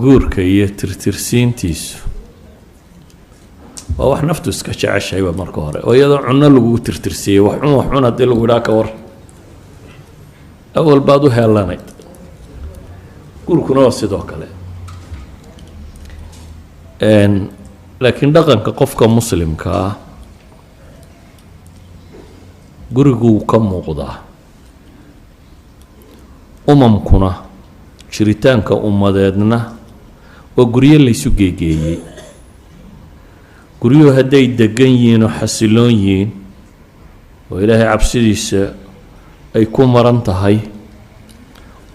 guurka iyo tirtirsiintiisu waa wax naftu iska jeceshayba marka hore oo iyadoo cunno lagu tirtirsiiyey wax cun haddii lagu idhaa ka war awal baad u heellanayd guurkuna waa sidoo kale laakiin dhaqanka qofka muslimka ah guriguu ka muuqdaa umamkuna jiritaanka ummadeedna waa guryo laysu geegeeyey guryuhu hadday degan yihiin oo xasiloon yihiin oo ilaahay cabsidiisa ay ku maran tahay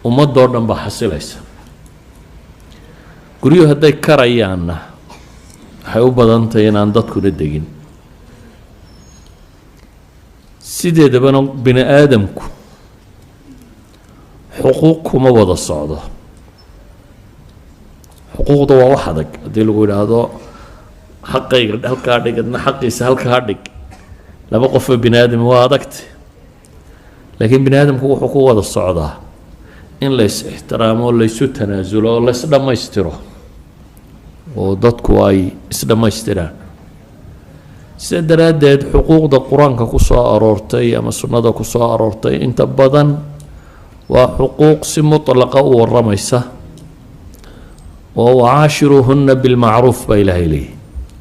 ummadoo dhan baa xasilaysa guryuhu hadday karayaanna waxay u badan tahay inaan dadkuna degin sideedabana bini aadamku xuquuq kuma wada socdo xuquuqda waa wax adag haddii lagu yidhaahdo xaqayga halkaa dhig adna xaqiisa halkaa dhig laba qofoo bini aadami waa adagta laakiin bini aadamku wuxuu ku wada socdaa in lays ixtiraamo oo laysu tanaasulo oo lays dhammaystiro oo dadku ay isdhammaystiraan sida daraaddeed xuquuqda qur-aanka ku soo aroortay ama sunnada ku soo aroortay inta badan waa xuquuq si mutlaqa u warramaysa oo wacaashiruuhunna bilmacruuf baa ilaahay leeyahy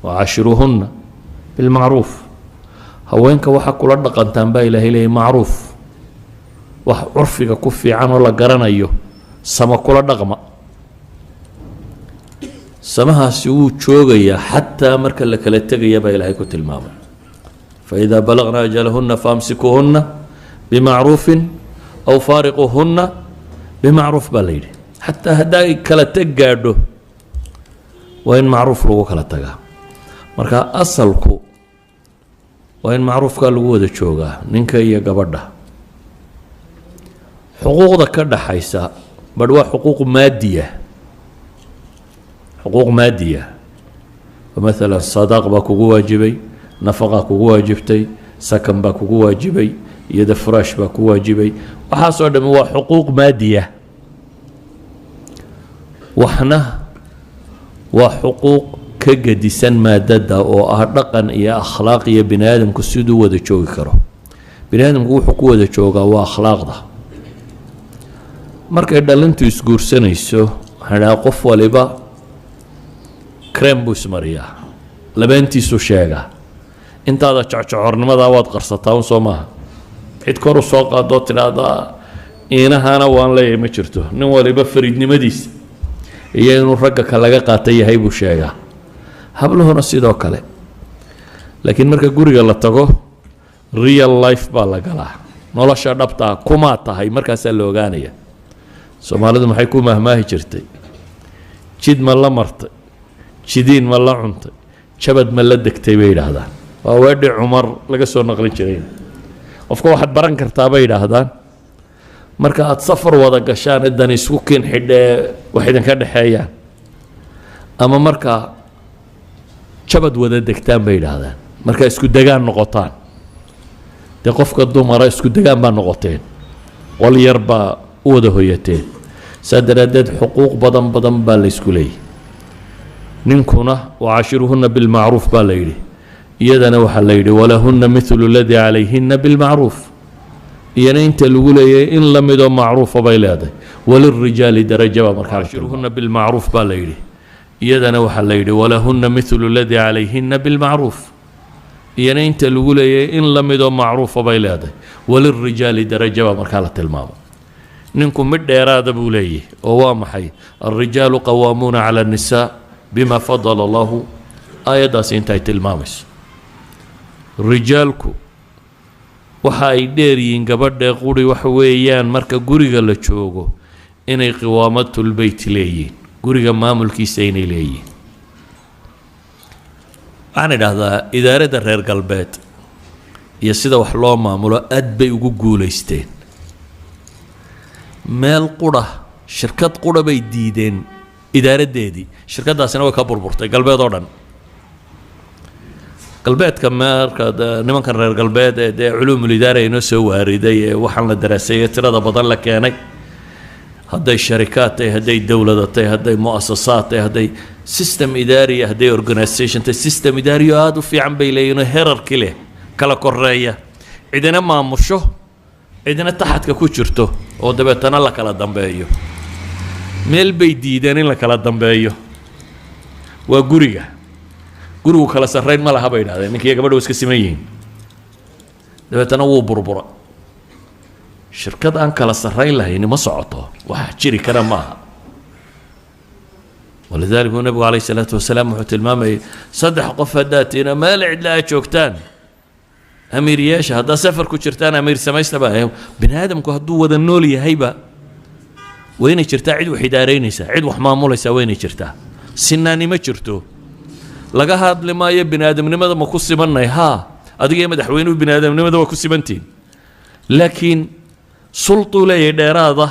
wacaashiruuhunna bilmacruuf haweenka waxa kula dhaqantaan baa ilaahay leeyahy macruuf wax curfiga ku fiican oo la garanayo sama kula dhaqma samahaasi wuu joogayaa xataa marka la kala tegaya baa ilaahay ku tilmaamay faidaa balagna ajalahunna faamsikuuhunna bimacruufin aw faariquuhunna bimacruuf baa la yidhi xataa hadday kala teg gaadho waa in macruuf lagu kala tagaa marka asalku waa in macruufkaa lagu wada joogaa ninka iyo gabadha xuquuqda ka dhaxaysa badh waa xuquuq maadiya xuquuq maadiya maalan sadaaq baa kugu waajibay nafaqaa kugu waajibtay sakan baa kugu waajibay iyada furaash baa ku waajibay waxaasoo dhami waa xuquuq maadiya waxna waa xuquuq ka gedisan maadada oo ah dhaqan iyo akhlaaq iyo bini aadamku siduu wada joogi karo bini aadamku wuxuu ku wada joogaa waa akhlaaqda markay dhalintu isguursanayso waxaan dhahaa qof waliba krem buu ismariyaa labeentiisu sheegaa intaada jecjocornimadaa waad qarsataa un soo maaha cid koru soo qaadoo tidhaahdaa iinahana waan leeyahay ma jirto nin waliba fariidnimadiisa iyo inuu ragga ka laga qaata yahay buu sheegaa habluhuna sidoo kale laakiin marka guriga la tago real life baa la galaa nolosha dhabtaa kumaa tahay markaasaa la ogaanaya soomaalidu maxay ku mahmaahi jirtay jid ma la martay jidiin ma la cuntay jabad ma la degtay bay yidhaahdaan waa weedhi cumar laga soo naqlin jiray qofka waxaad baran kartaa bay yidhaahdaan marka aada safar wada gashaan idan isku kiin xidhee wax idinka dhexeeyaan ama markaa jabad wada degtaan bay yidhaahdaan markaa isku degaan noqotaan dee qofka dumara isku degaan baa noqoteen qol yar baa u wada hoyateen saa daraaddeed xuquuq badan badan baa la ysku leeyahy ninkuna wacaashiruhunna bilmacruuf baa la yidhi iyadana waxaa la yidhi walahunna midlu ladii calayhinna bilmacruuf iyana inta lagu leeyahay in la midoo macruufa bay leedahay walilrijaali daraja baa markaa caashiruhunna bilmacruuf baa la yidhi iyadana waxaa la yidhi walahunna midlu ladii calayhinna bilmacruuf iyana inta lagu leeyahay in la midoo macruufa bay leedahay walilrijaali daraja baa markaa la tilmaamo ninku mid dheeraada buu leeyahay oo waa maxay alrijaalu qawaamuuna cala annisaa bima fadala allahu aayaddaasi intay tilmaamayso rijaalku waxa ay dheer yihiin gabadhee quri waxa weeyaan marka guriga la joogo inay qiwaamatulbeyt leeyihiin guriga maamulkiisa inay leeyihiin waxaan idhaahdaa idaaradda reer galbeed iyo sida wax loo maamulo aad bay ugu guulaysteen meel qura shirkad qura bay diideen idaaraddeedii shirkaddaasina way ka burburtay galbeed oo dhan galbeedka marka nimankan reer galbeed ee dee culuumul idaara inoo soo waariday ee waxaan la daraaseeyey tirada badan la keenay هدي شركات هدي دولة هدي مؤسسات هدي سيستم إداري هدي أورجانيزيشن سيستم إداري هذا في عم بيلاقينه هيراركي له كلا كورية عندنا ما مشوا عندنا تحت كوتشرته ودبتنا لك على دمبيو ميل بيديدين لك على دمبيو وغوريا غورو كلا سرين ما لها بيد هذا نكيا قبل وسك سميين دبتنا وو بربرة شركة أن كلا سرين لها يعني ما صعطه وحشري كلام معها ولذلك النبي عليه الصلاة والسلام وحت المامي صدح قف هداتنا ما لعد لا شوكتان أمير ياش هذا سفر كشرتان أمير سمايس تبع بني آدم كهدو وذا النولي هيبة وين شرتا عد وحدارين يسا عد وحمامول يسا وين شرتا سناني ما شرتو لقى هاد لما يبني آدم لماذا ما كسي منا ها أدقى مدحوين بني آدم لماذا ما كسي منتين لكن سلطة لا يدراده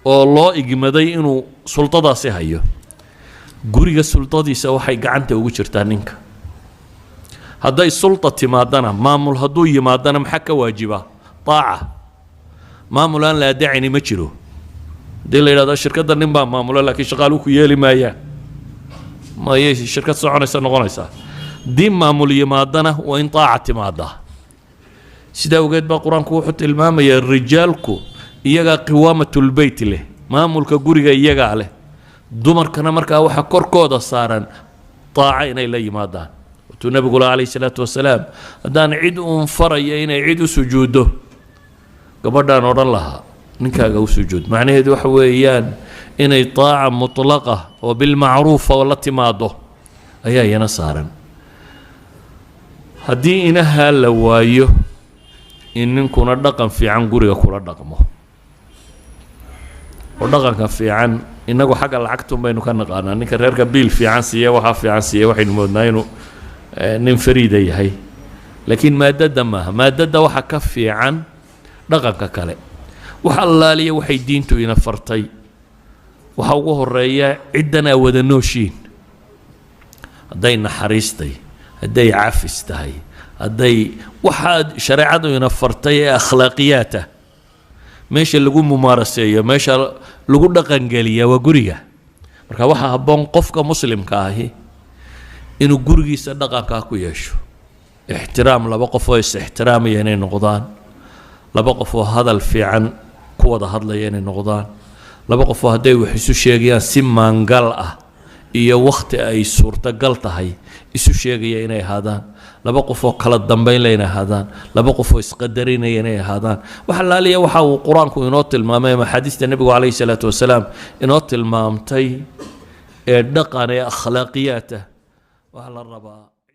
والله إجمدي إنه سلطة داسي هيو قرية السلطة دي سوا حي قعنته وشرتا نينك هذا السلطة تمادنا مامل هدو يمادنا محكة واجبة طاعة مامل أن لا داعي مجرو دي اللي هذا الشركة ده نبى مامل لكن شغالوك يالي ما هي الشركة صعونة سنغونيسا دي مامل يمادنا وإن طاعة تماده سيدا وقيت بالقرآن كو حتى المام يا رجالكو إيجا قوامة البيت له مامل كقرية إيجا عليه دمر كنا مركا وحا كوركودا صارا طاعة إنا إلي مادان النبي يقول عليه الصلاة والسلام دان عيد فريين عيد سجوده قبل نور الله نكا جو سجود معناه ذو حويان إن طاعة مطلقة وبالمعروف والتي ماضه أيا نصارا هدي إنها لوايه إن نكون الرقم في عن قرية كل الرقمه والرقم في عن إنه حاجة العكتم بينه كان قانا نكرر قبيل في عن سيا وها في عن سيا واحد مودنا إنه ننفريد هي لكن مادة وحا كفي عن رقم كله وحلا لي وحي دينتو ينفرتي وحوه الرأي عندنا ودنوشين هدي نحريستي هدي عافستي هدي وحد شريعته ينفرتي أخلاقياته ماشي اللي قوم ممارسية ماشي اللي قوم دقنقلية وقرية مركا وحا هبون قفك مسلم كاهي إنه قرقي صدقا كاكو يشو احترام لبقفو احترام يعني نقضان لبقفو هذا الفيعن كوضا هذا يعني نقضان لبقفو هدي وحسو شيغيان سمان قلقة إيا وقت أي صورة قلطة هاي إسو شيغيان إني هادان لبقفو كلا الدنبين لين هادان لبقفو اسقدرين إني هادان وحلاليا وحاو قرآنكو ينوت المامي حديث النبي عليه الصلاة والسلام ينوت المامتي دقان أخلاقياته وعلى الربا